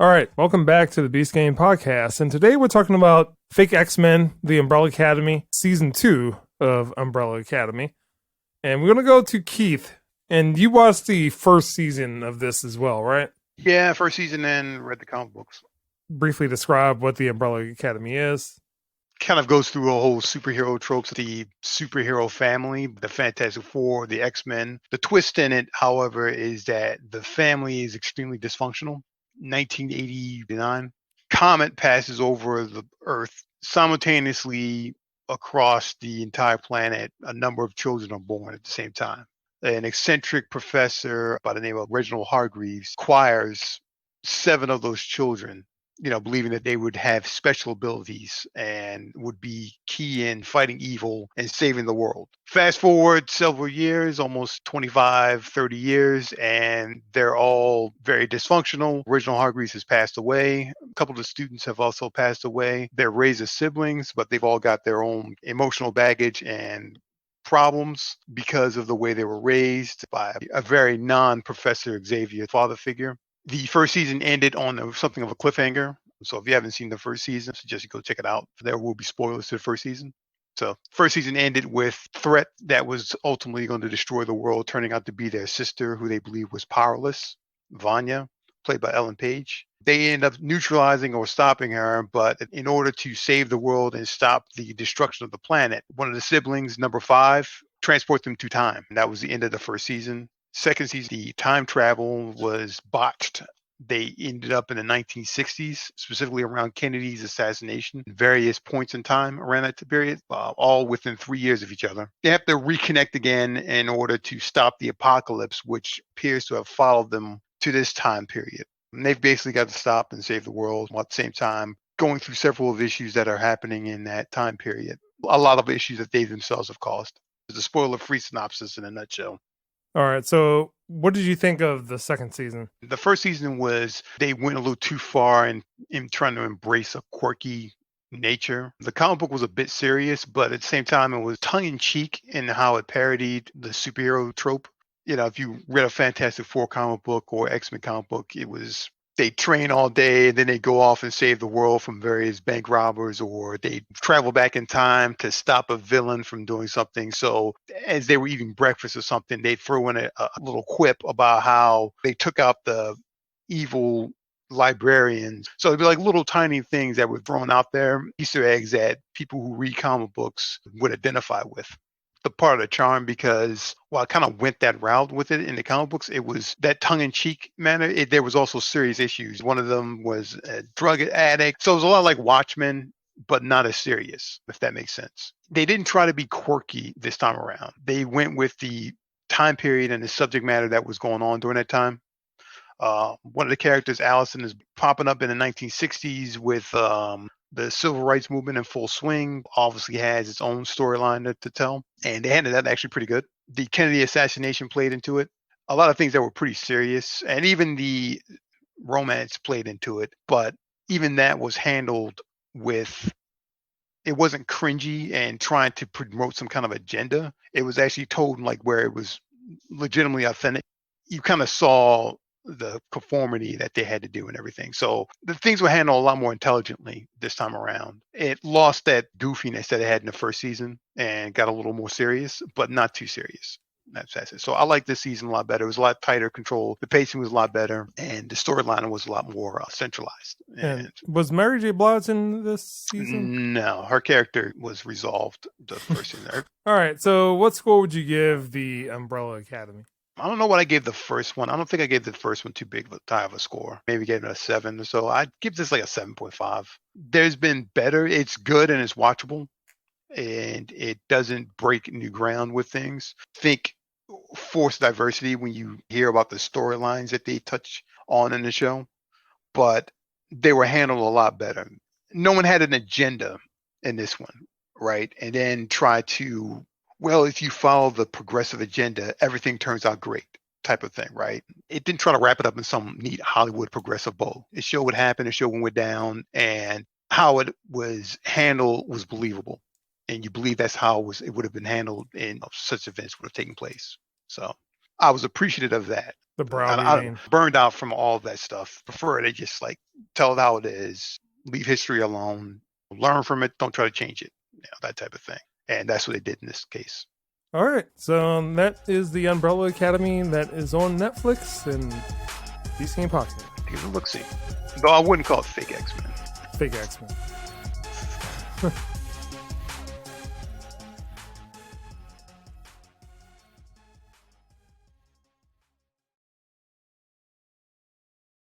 All right, welcome back to the Beast Game Podcast. And today we're talking about Fake X-Men, The Umbrella Academy, Season 2 of Umbrella Academy. And we're going to go to Keith. And you watched the first season of this as well, right? Yeah, first season and read the comic books. Briefly describe what the Umbrella Academy is. Kind of goes through a whole superhero tropes, the superhero family, the Fantastic Four, the X-Men. The twist in it, however, is that the family is extremely dysfunctional. 1989, comet passes over the Earth simultaneously across the entire planet. A number of children are born at the same time. An eccentric professor by the name of Reginald Hargreaves acquires 7 of those children, believing that they would have special abilities and would be key in fighting evil and saving the world. Fast forward several years, almost 25, 30 years, and they're all very dysfunctional. Reginald Hargreaves has passed away. A couple of the students have also passed away. They're raised as siblings, but they've all got their own emotional baggage and problems because of the way they were raised by a very non-Professor Xavier father figure. The first season ended on something of a cliffhanger. So if you haven't seen the first season, I suggest you go check it out. There will be spoilers to the first season. So first season ended with threat that was ultimately going to destroy the world, turning out to be their sister, who they believe was powerless, Vanya, played by Ellen Page. They end up neutralizing or stopping her, but in order to save the world and stop the destruction of the planet, one of the siblings, number 5, transport them to time. And that was the end of the first season. Second season, the time travel was botched. They ended up in the 1960s, specifically around Kennedy's assassination, various points in time around that period, all within 3 years of each other. They have to reconnect again in order to stop the apocalypse, which appears to have followed them to this time period. And they've basically got to stop and save the world while at the same time going through several of issues that are happening in that time period. A lot of issues that they themselves have caused. It's a spoiler-free synopsis in a nutshell. All right, so what did you think of the second season? The first season was, they went a little too far in trying to embrace a quirky nature. The comic book was a bit serious, but at the same time, it was tongue-in-cheek in how it parodied the superhero trope. If you read a Fantastic Four comic book or X-Men comic book, it was they train all day and then they go off and save the world from various bank robbers, or they travel back in time to stop a villain from doing something. So as they were eating breakfast or something, they'd throw in a little quip about how they took out the evil librarians. So it'd be like little tiny things that were thrown out there, Easter eggs that people who read comic books would identify with. The part of the charm, because while I kind of went that route with it in the comic books, it was that tongue-in-cheek manner. There was also serious issues. One of them was a drug addict. So it was a lot like Watchmen, but not as serious, if that makes sense. They didn't try to be quirky this time around. They went with the time period and the subject matter that was going on during that time. One of the characters, Allison, is popping up in the 1960s with the civil rights movement in full swing. Obviously has its own storyline to tell, and they handled that actually pretty good. The Kennedy assassination played into it. A lot of things that were pretty serious, and even the romance played into it, but even that was handled with, it wasn't cringy and trying to promote some kind of agenda. It was actually told like where it was legitimately authentic. You kind of saw the conformity that they had to do and everything. So the things were handled a lot more intelligently this time around. It lost that goofiness that it had in the first season and got a little more serious, but not too serious. That's it. So I like this season a lot better. It was a lot tighter control. The pacing was a lot better, and the storyline was a lot more centralized. And was Mary J. Blige in this season? No, her character was resolved the first season. All right, so what score would you give the Umbrella Academy? I don't know what I gave the first one. I don't think I gave the first one too big of a high of a score. Maybe gave it a 7 or so. I'd give this like a 7.5. There's been better. It's good and it's watchable, and it doesn't break new ground with things. Think forced diversity when you hear about the storylines that they touch on in the show, but they were handled a lot better. No one had an agenda in this one, right? And then try to, well, if you follow the progressive agenda, everything turns out great type of thing, right? It didn't try to wrap it up in some neat Hollywood progressive bow. It showed what happened, it showed when it went down, and how it was handled was believable. And you believe that's how it would have been handled and such events would have taken place. So I was appreciative of that. The brow I beating. burned out from all that stuff. Prefer they just like tell it how it is, leave history alone, learn from it, don't try to change it, that type of thing. And that's what they did in this case. All right, so that is the Umbrella Academy that is on Netflix and Beast Game Podcast. Give it a look-see. Though I wouldn't call it fake X-Men. Fake X-Men.